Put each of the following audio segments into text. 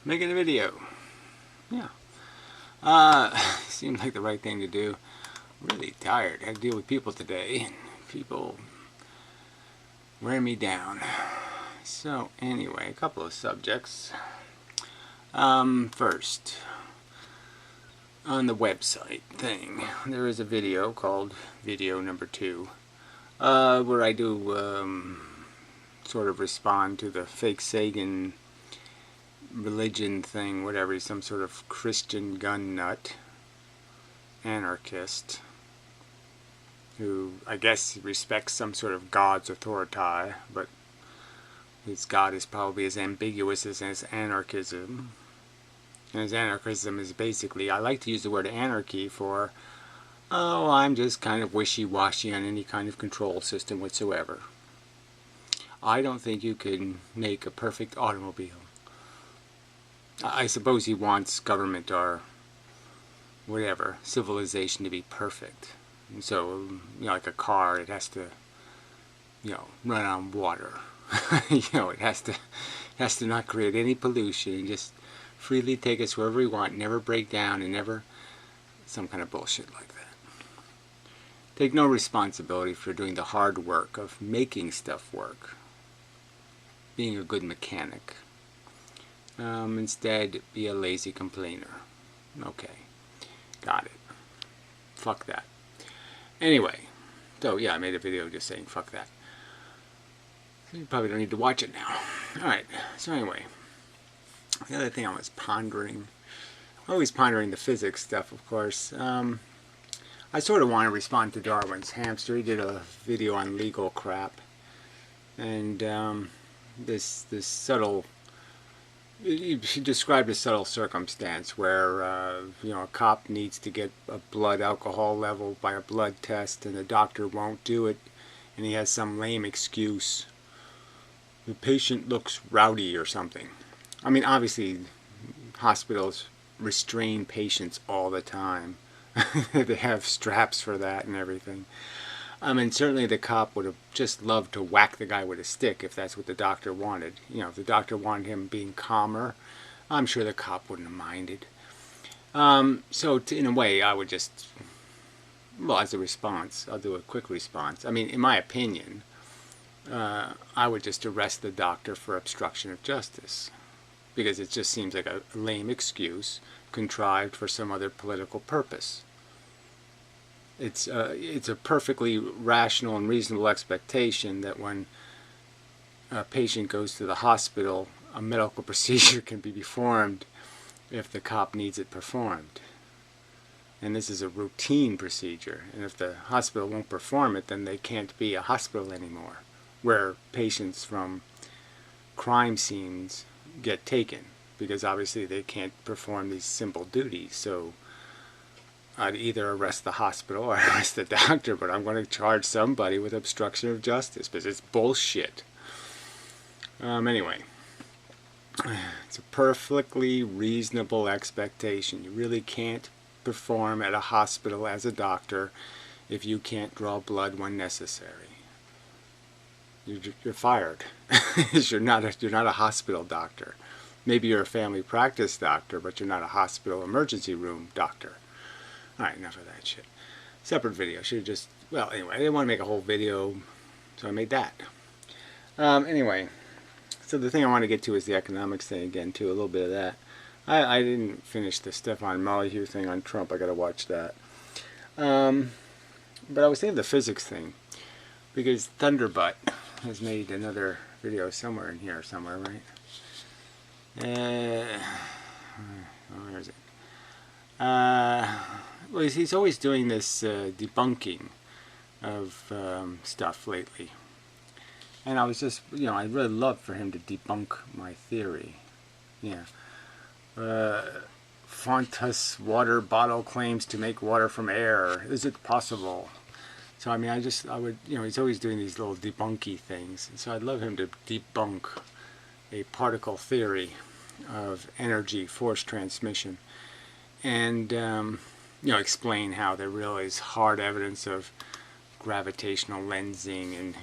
Making a video. Yeah. Seemed like the right thing to do. Really tired. Had to deal with people today. People wear me down. So anyway, a couple of subjects. First, on the website thing, there is a video called video number 2, where I do sort of respond to the fake Sagan religion thing, whatever. He's some sort of Christian gun nut, anarchist, who I guess respects some sort of God's authority, but his God is probably as ambiguous as his anarchism. And his anarchism is basically, I like to use the word anarchy for, oh, I'm just kind of wishy-washy on any kind of control system whatsoever. I don't think you can make a perfect automobile. I suppose he wants government or whatever, civilization to be perfect. And so, like a car, it has to, run on water. It has to not create any pollution and just freely take us wherever we want, never break down, and never some kind of bullshit like that. Take no responsibility for doing the hard work of making stuff work, being a good mechanic. Instead, be a lazy complainer. Okay, got it. Fuck that. Anyway, so yeah, I made a video just saying fuck that. So you probably don't need to watch it now. Alright, so anyway, the other thing I was pondering, always pondering the physics stuff, of course. I sort of want to respond to Darwin's hamster. He did a video on legal crap, and this subtle, he described a subtle circumstance where a cop needs to get a blood alcohol level by a blood test, and the doctor won't do it, and he has some lame excuse. The patient looks rowdy or something. I mean, obviously, hospitals restrain patients all the time. They have straps for that and everything. And certainly the cop would have just loved to whack the guy with a stick if that's what the doctor wanted. If the doctor wanted him being calmer, I'm sure the cop wouldn't have minded. So in a way, I would just, well, as a response, I'll do a quick response. I mean, in my opinion, I would just arrest the doctor for obstruction of justice, because it just seems like a lame excuse contrived for some other political purpose. It's a perfectly rational and reasonable expectation that when a patient goes to the hospital, a medical procedure can be performed if the cop needs it performed. And this is a routine procedure, and if the hospital won't perform it, then they can't be a hospital anymore, where patients from crime scenes get taken, because obviously they can't perform these simple duties. So I'd either arrest the hospital or arrest the doctor, but I'm going to charge somebody with obstruction of justice, because it's bullshit. Anyway, it's a perfectly reasonable expectation. You really can't perform at a hospital as a doctor if you can't draw blood when necessary. You're fired. You're not a hospital doctor. Maybe you're a family practice doctor, but you're not a hospital emergency room doctor. Alright, enough of that shit. Separate video. Should have just, well, anyway, I didn't want to make a whole video, so I made that. Anyway, so the thing I want to get to is the economics thing again, too, a little bit of that. I didn't finish the Stefan Molyneux thing on Trump. I got to watch that. But I was thinking the physics thing, because Thunderbutt has made another video somewhere in here, somewhere, right? Where is it? Well, he's always doing this debunking of stuff lately. And I was just, I'd really love for him to debunk my theory. Yeah. Fontas water bottle claims to make water from air. Is it possible? So, I mean, I would, he's always doing these little debunky things. And so I'd love him to debunk a particle theory of energy force transmission, and explain how there really is hard evidence of gravitational lensing and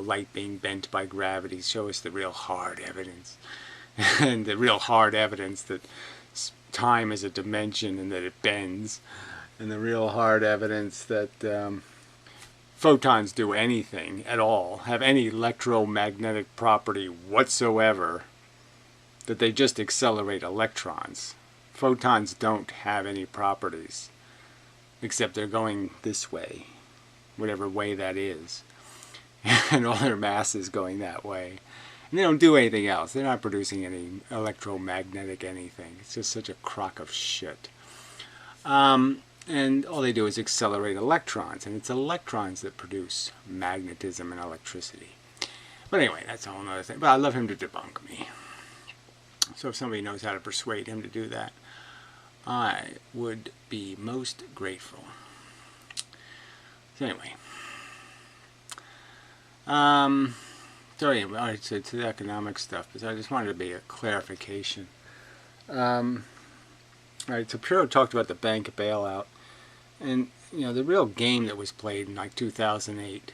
light being bent by gravity. Show us the real hard evidence. and the real hard evidence that time is a dimension and that it bends, and the real hard evidence that photons do anything at all, have any electromagnetic property whatsoever, that they just accelerate electrons. Photons don't have any properties, except they're going this way, whatever way that is. And all their mass is going that way. And they don't do anything else. They're not producing any electromagnetic anything. It's just such a crock of shit. And all they do is accelerate electrons. And it's electrons that produce magnetism and electricity. But anyway, that's a whole other thing. But I'd love him to debunk me. So if somebody knows how to persuade him to do that, I would be most grateful. So anyway. Sorry, all right, so to the economic stuff, but I just wanted to be a clarification. All right, so Puro talked about the bank bailout, and you know the real game that was played in like 2008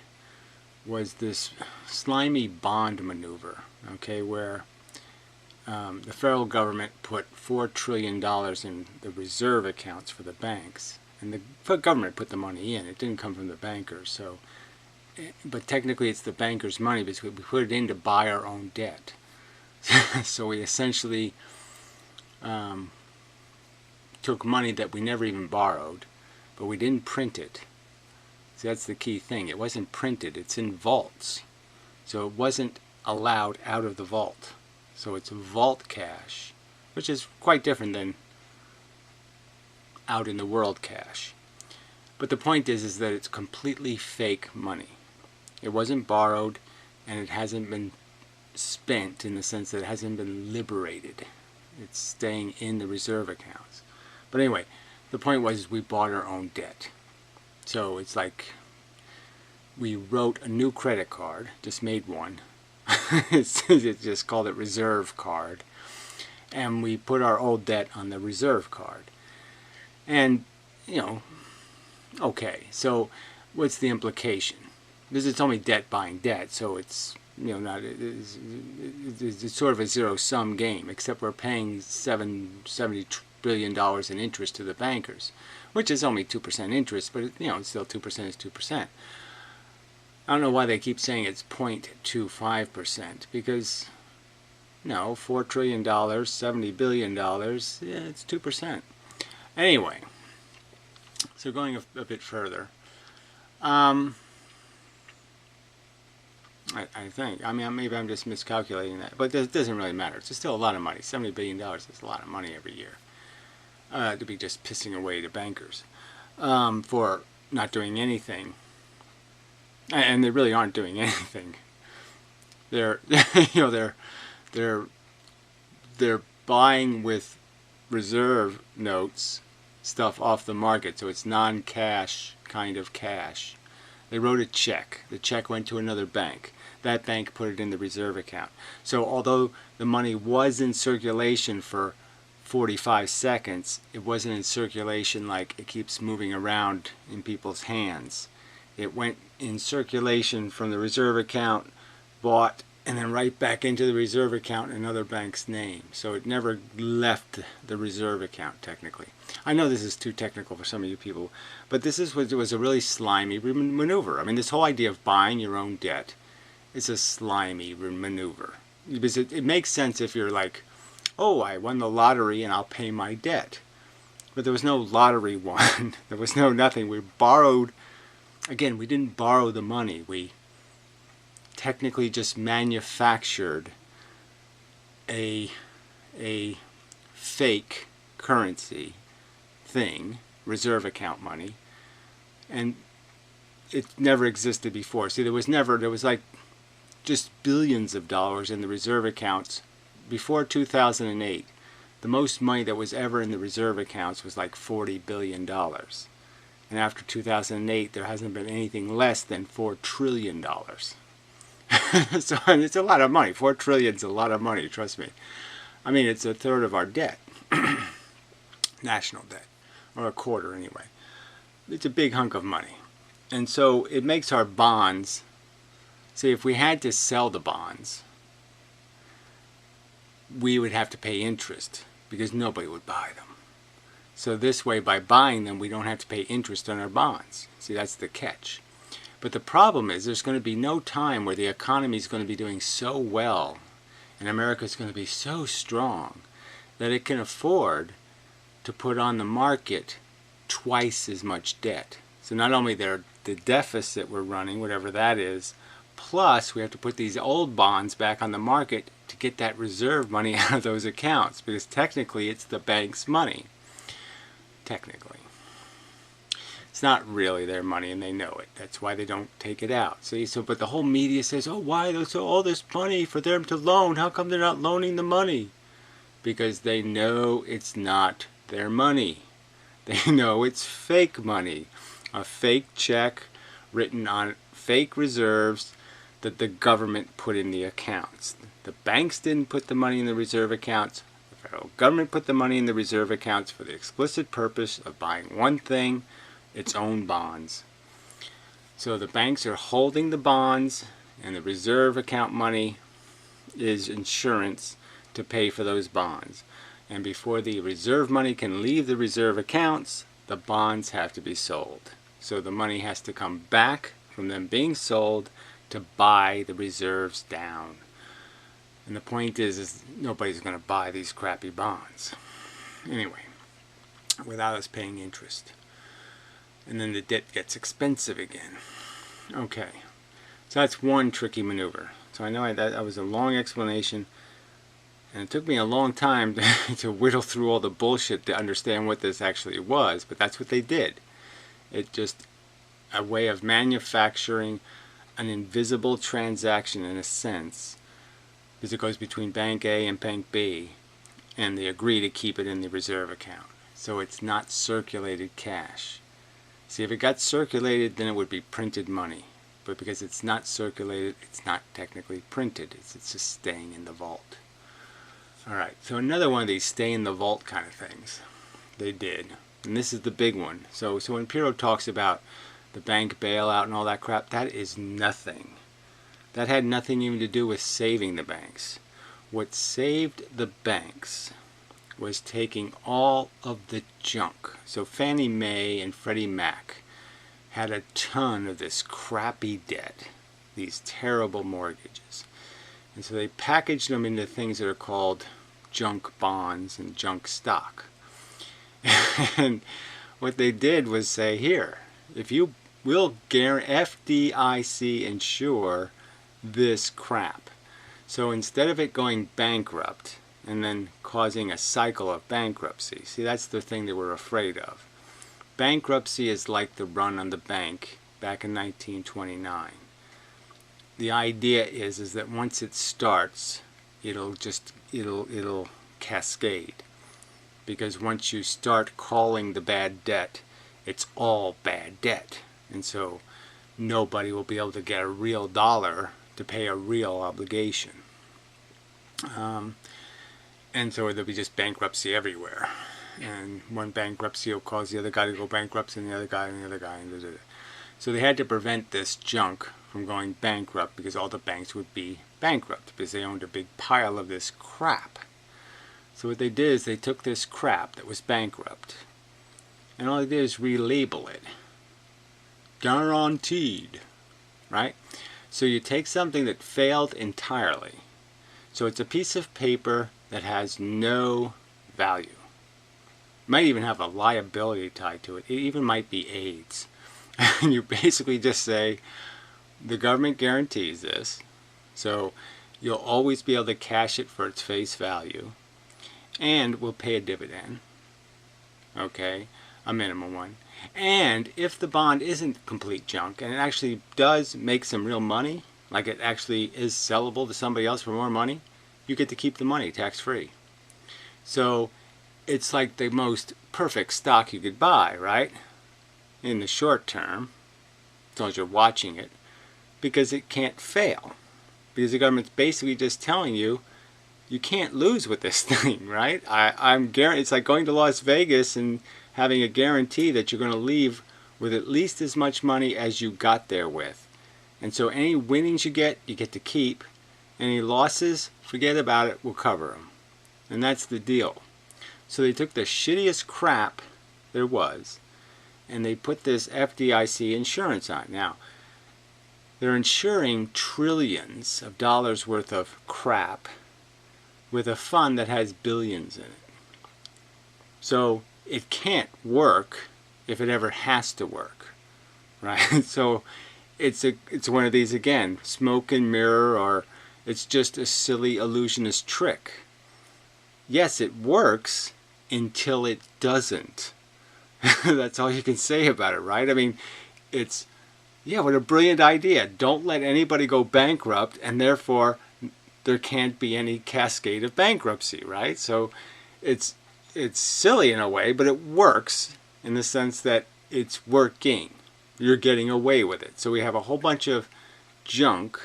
was this slimy bond maneuver. Okay, where the federal government put $4 trillion in the reserve accounts for the banks, and the government put the money in. It didn't come from the bankers, so. But technically it's the bankers' money because we put it in to buy our own debt. So we essentially took money that we never even borrowed, but we didn't print it. So that's the key thing. It wasn't printed. It's in vaults. So it wasn't allowed out of the vault. So it's vault cash, which is quite different than out in the world cash. But the point is that it's completely fake money. It wasn't borrowed, and it hasn't been spent in the sense that it hasn't been liberated. It's staying in the reserve accounts. But anyway, the point was we bought our own debt. So it's like we wrote a new credit card, just made one. It just called it reserve card. And we put our old debt on the reserve card. And, you know, okay, so what's the implication? Because it's only debt buying debt, so it's, you know, it's sort of a zero-sum game, except we're paying $70 billion in interest to the bankers, which is only 2% interest, but, you know, it's still 2% is 2%. I don't know why they keep saying it's 0.25%, because, no, $4 trillion, $70 billion, yeah, it's 2%. Anyway, so going a bit further, I think. I mean, maybe I'm just miscalculating that. But it doesn't really matter. It's still a lot of money. $70 billion is a lot of money every year. To be just pissing away to bankers for not doing anything. And they really aren't doing anything. They're, you know, they're buying with reserve notes stuff off the market. So it's non-cash kind of cash. They wrote a check. The check went to another bank. That bank put it in the reserve account. So although the money was in circulation for 45 seconds, it wasn't in circulation like it keeps moving around in people's hands. It went in circulation from the reserve account, bought, and then right back into the reserve account in another bank's name. So it never left the reserve account, technically. I know this is too technical for some of you people, but this was a really slimy maneuver. I mean, this whole idea of buying your own debt is a slimy maneuver. Because it makes sense if you're like, oh, I won the lottery and I'll pay my debt. But there was no lottery won. There was no nothing. We borrowed, again, we didn't borrow the money. We technically just manufactured a fake currency thing, reserve account money, and it never existed before. See, there was like just billions of dollars in the reserve accounts before 2008. The most money that was ever in the reserve accounts was like $40 billion. And after 2008, there hasn't been anything less than $4 trillion. So it's a lot of money. $4 trillion is a lot of money, trust me. I mean, it's a third of our debt. National debt. Or a quarter, anyway. It's a big hunk of money. And so it makes our bonds... See, if we had to sell the bonds, we would have to pay interest because nobody would buy them. So this way, by buying them, we don't have to pay interest on our bonds. See, that's the catch. But the problem is there's going to be no time where the economy is going to be doing so well and America is going to be so strong that it can afford to put on the market twice as much debt. So not only the deficit we're running, whatever that is, plus we have to put these old bonds back on the market to get that reserve money out of those accounts, because technically it's the bank's money. Technically. It's not really their money and they know it. That's why they don't take it out. See, so but the whole media says, oh, why there's all this money for them to loan? How come they're not loaning the money? Because they know it's not their money. They know it's fake money. A fake check written on fake reserves that the government put in the accounts. The banks didn't put the money in the reserve accounts. The federal government put the money in the reserve accounts for the explicit purpose of buying one thing, its own bonds. So the banks are holding the bonds, and the reserve account money is insurance to pay for those bonds. And before the reserve money can leave the reserve accounts, the bonds have to be sold. So the money has to come back from them being sold to buy the reserves down. And the point is nobody's going to buy these crappy bonds. Anyway, without us paying interest. And then the debt gets expensive again. Okay, so that's one tricky maneuver. So I know that was a long explanation, and it took me a long time to whittle through all the bullshit to understand what this actually was, but that's what they did. It's just a way of manufacturing an invisible transaction in a sense, because it goes between Bank A and Bank B, and they agree to keep it in the reserve account. So it's not circulated cash. See, if it got circulated, then it would be printed money. But because it's not circulated, it's not technically printed. It's just staying in the vault. Alright, so another one of these stay in the vault kind of things. They did. And this is the big one. So when Pirro talks about the bank bailout and all that crap, that is nothing. That had nothing even to do with saving the banks. What saved the banks was taking all of the junk. So Fannie Mae and Freddie Mac had a ton of this crappy debt, these terrible mortgages. And so they packaged them into things that are called junk bonds and junk stock. And what they did was say, here, if you will FDIC insure this crap. So instead of it going bankrupt and then causing a cycle of bankruptcy, see, that's the thing they were afraid of. Bankruptcy is like the run on the bank back in 1929. The idea is that once it starts, it'll cascade. Because once you start calling the bad debt, it's all bad debt. And so nobody will be able to get a real dollar to pay a real obligation. And so there'll be just bankruptcy everywhere. And one bankruptcy will cause the other guy to go bankrupt, and the other guy, and the other guy. And so they had to prevent this junk from going bankrupt, because all the banks would be bankrupt because they owned a big pile of this crap. So what they did is they took this crap that was bankrupt, and all they did is relabel it. Guaranteed. Right? So you take something that failed entirely. So it's a piece of paper that has no value. It might even have a liability tied to it. It even might be AIDS. And you basically just say, the government guarantees this, so you'll always be able to cash it for its face value, and we'll pay a dividend, okay, a minimum one. And if the bond isn't complete junk, and it actually does make some real money, like it actually is sellable to somebody else for more money, you get to keep the money tax-free. So it's like the most perfect stock you could buy, right? In the short term, as long as you're watching it, because it can't fail. Because the government's basically just telling you, you can't lose with this thing, right? I'm guaranteed. It's like going to Las Vegas and having a guarantee that you're going to leave with at least as much money as you got there with. And so any winnings you get to keep. Any losses, forget about it, we'll cover them. And that's the deal. So they took the shittiest crap there was, and they put this FDIC insurance on. Now, they're insuring trillions of dollars worth of crap with a fund that has billions in it. So it can't work if it ever has to work, right? So it's one of these, again, smoke and mirror, or it's just a silly illusionist trick. Yes, it works until it doesn't. That's all you can say about it, right? I mean, it's, yeah, what a brilliant idea. Don't let anybody go bankrupt, and therefore there can't be any cascade of bankruptcy, right? So it's silly in a way, but it works in the sense that it's working. You're getting away with it. So we have a whole bunch of junk.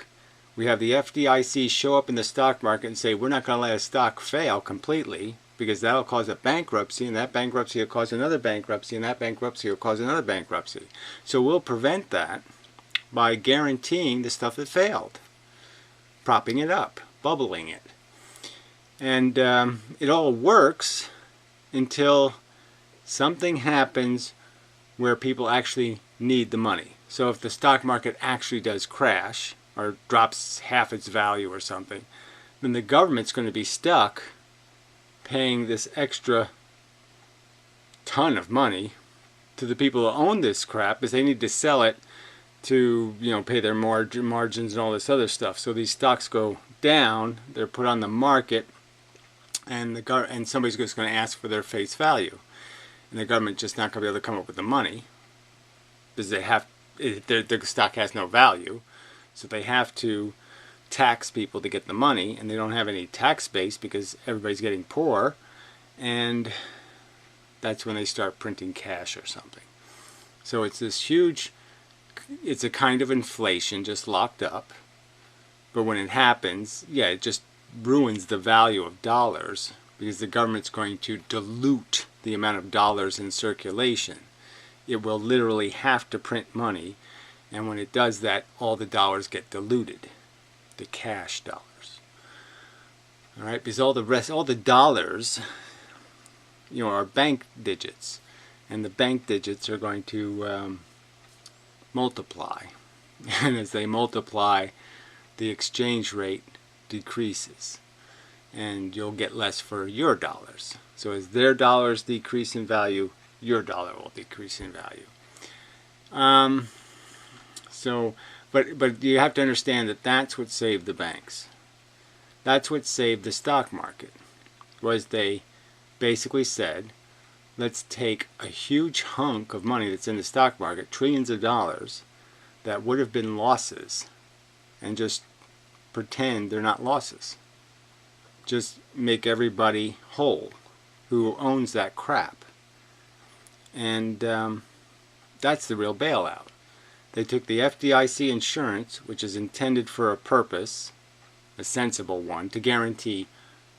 We have the FDIC show up in the stock market and say, we're not going to let a stock fail completely, because that'll cause a bankruptcy, and that bankruptcy will cause another bankruptcy, and that bankruptcy will cause another bankruptcy. So we'll prevent that by guaranteeing the stuff that failed, propping it up, bubbling it. And it all works until something happens where people actually need the money. So if the stock market actually does crash, or drops half its value or something, then the government's going to be stuck paying this extra ton of money to the people who own this crap, because they need to sell it to, you know, pay their margins and all this other stuff. So these stocks go down, they're put on the market, and somebody's just going to ask for their face value, and the government's just not going to be able to come up with the money because their stock has no value. So they have to tax people to get the money, and they don't have any tax base because everybody's getting poor, and that's when they start printing cash or something. So it's this huge, it's a kind of inflation just locked up, but when it happens, yeah, it just ruins the value of dollars, because the government's going to dilute the amount of dollars in circulation. It will literally have to print money, and when it does that, all the dollars get diluted. The cash dollars. Alright, because all the dollars, you know, are bank digits, and the bank digits are going to multiply, and as they multiply, the exchange rate decreases, and you'll get less for your dollars. So as their dollars decrease in value, your dollar will decrease in value. But you have to understand that that's what saved the banks. That's what saved the stock market, was they basically said, let's take a huge hunk of money that's in the stock market, trillions of dollars, that would have been losses, and just pretend they're not losses. Just make everybody whole who owns that crap. And that's the real bailout. They took the FDIC insurance, which is intended for a purpose, a sensible one, to guarantee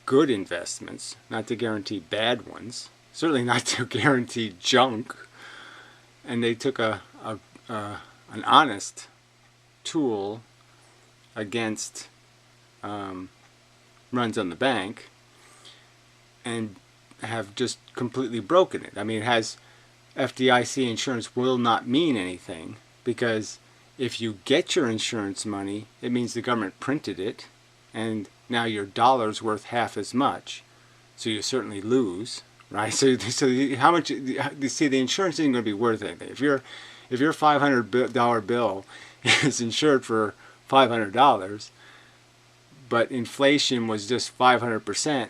good investments, not to guarantee bad ones, certainly not to guarantee junk. And they took an honest tool against runs on the bank, and have just completely broken it. I mean, it has FDIC insurance will not mean anything, because if you get your insurance money, it means the government printed it, and now your dollar's worth half as much, so you certainly lose, right? So how much? You see, the insurance isn't going to be worth anything. If your $500 bill is insured for $500, but inflation was just 500%,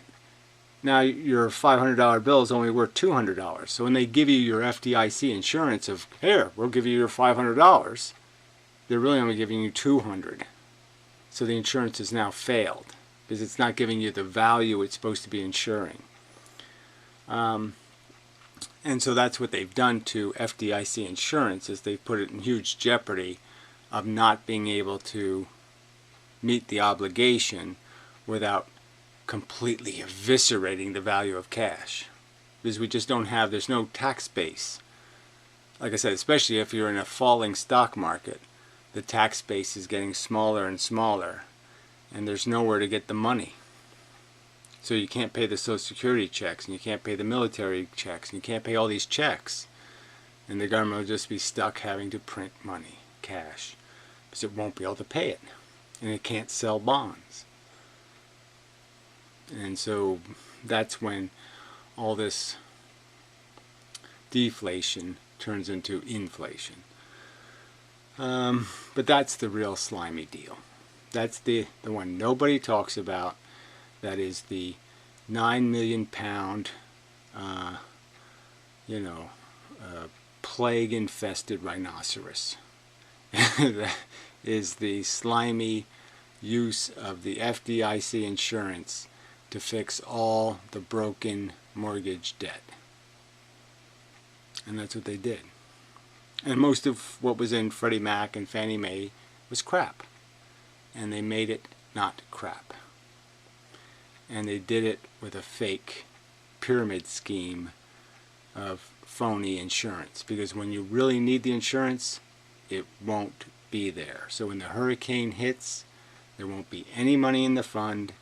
now your $500 bill is only worth $200. So when they give you your FDIC insurance of, here, we'll give you your $500, they're really only giving you $200. So the insurance has now failed, because it's not giving you the value it's supposed to be insuring. And so that's what they've done to FDIC insurance, is they've put it in huge jeopardy of not being able to meet the obligation without completely eviscerating the value of cash, because we just don't have, there's no tax base. Like I said, especially if you're in a falling stock market, the tax base is getting smaller and smaller, and there's nowhere to get the money. So you can't pay the Social Security checks, and you can't pay the military checks, and you can't pay all these checks. And the government will just be stuck having to print money, cash, because it won't be able to pay it. And it can't sell bonds. And so that's when all this deflation turns into inflation. But that's the real slimy deal. That's the one nobody talks about. That is the 9 million pound, plague-infested rhinoceros. That is the slimy use of the FDIC insurance to fix all the broken mortgage debt. And that's what they did. And most of what was in Freddie Mac and Fannie Mae was crap. And they made it not crap. And they did it with a fake pyramid scheme of phony insurance. Because when you really need the insurance, it won't be there. So when the hurricane hits, there won't be any money in the fund.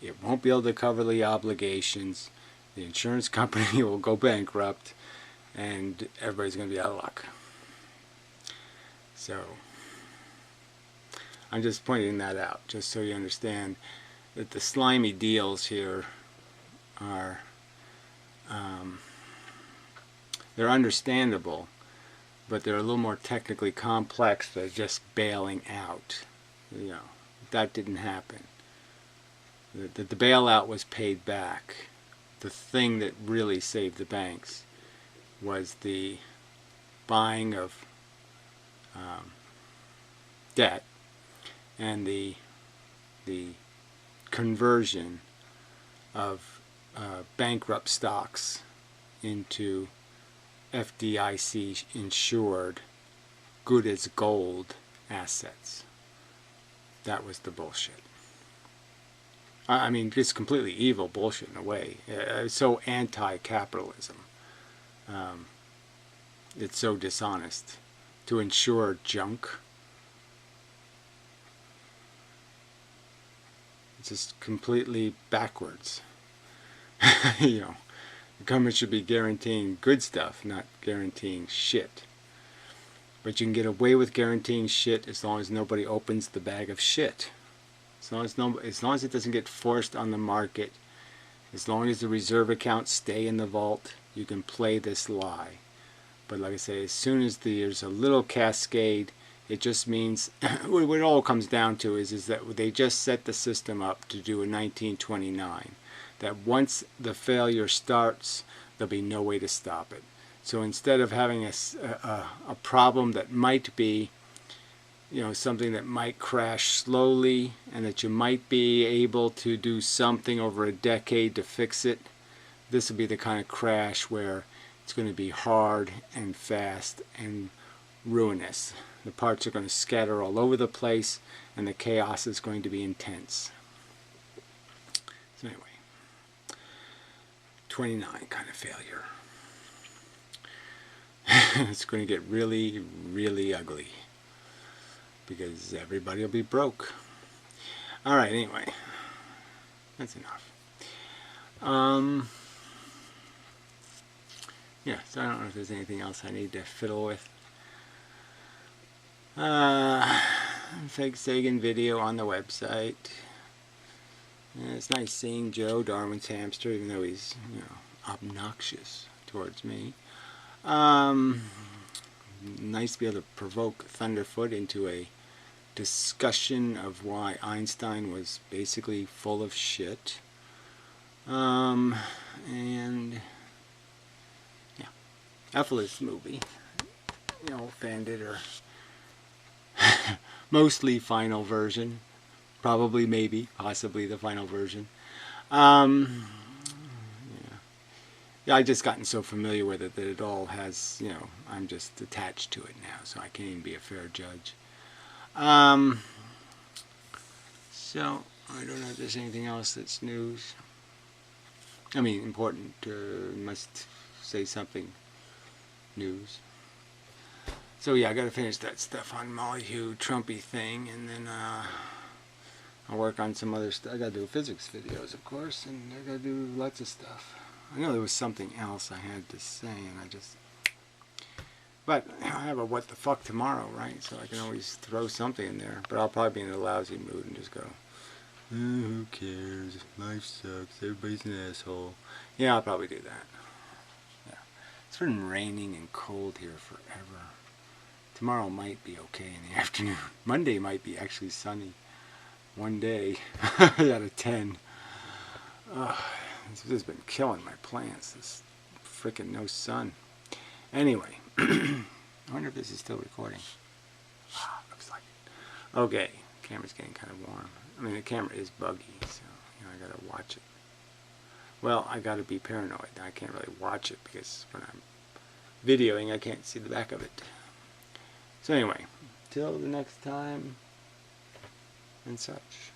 It won't be able to cover the obligations. The insurance company will go bankrupt. And everybody's going to be out of luck. So I'm just pointing that out, just so you understand that the slimy deals here are, they're understandable, but they're a little more technically complex than just bailing out. That didn't happen. The bailout was paid back. The thing that really saved the banks was the buying of debt and the conversion of bankrupt stocks into FDIC insured good as gold assets. That was the bullshit. I mean, just completely evil bullshit in a way. It's so anti-capitalism. It's so dishonest to insure junk. It's just completely backwards. The government should be guaranteeing good stuff, not guaranteeing shit. But you can get away with guaranteeing shit as long as nobody opens the bag of shit. As long as it doesn't get forced on the market, as long as the reserve accounts stay in the vault, you can play this lie. But like I say, as soon as there's a little cascade, it just means what it all comes down to is that they just set the system up to do a 1929. That once the failure starts, there'll be no way to stop it. So instead of having a problem that might be, something that might crash slowly and that you might be able to do something over a decade to fix it, this will be the kind of crash where it's going to be hard and fast and ruinous. The parts are going to scatter all over the place and the chaos is going to be intense. So anyway, 29 kind of failure. It's going to get really, really ugly because everybody will be broke. Alright, anyway, that's enough. Yeah, so I don't know if there's anything else I need to fiddle with. Fake Sagan video on the website. Yeah, it's nice seeing Joe, Darwin's hamster, even though he's, obnoxious towards me. Nice to be able to provoke Thunderfoot into a discussion of why Einstein was basically full of shit. And yeah, Effel's movie, fanned it, or mostly final version, probably, maybe, possibly the final version. Yeah, I've just gotten so familiar with it that it all has, I'm just attached to it now, so I can't even be a fair judge. So, I don't know if there's anything else that's news. I mean, important, must say something, news. So yeah, I gotta finish that stuff on Mollyhue Trumpy thing, and then, I'll work on some other stuff. I gotta do physics videos, of course, and I gotta do lots of stuff. I know there was something else I had to say, and I just... But I have a what the fuck tomorrow, right? So I can always throw something in there. But I'll probably be in a lousy mood and just go, who cares? Life sucks. Everybody's an asshole. Yeah, I'll probably do that. Yeah. It's been raining and cold here forever. Tomorrow might be okay in the afternoon. Monday might be actually sunny. One day out of 10. This has been killing my plants. This freaking no sun. Anyway, I wonder if this is still recording. Looks like it. Okay, camera's getting kind of warm. I mean, the camera is buggy, so I gotta watch it. Well, I gotta be paranoid. I can't really watch it because when I'm videoing, I can't see the back of it. So anyway, till the next time and such.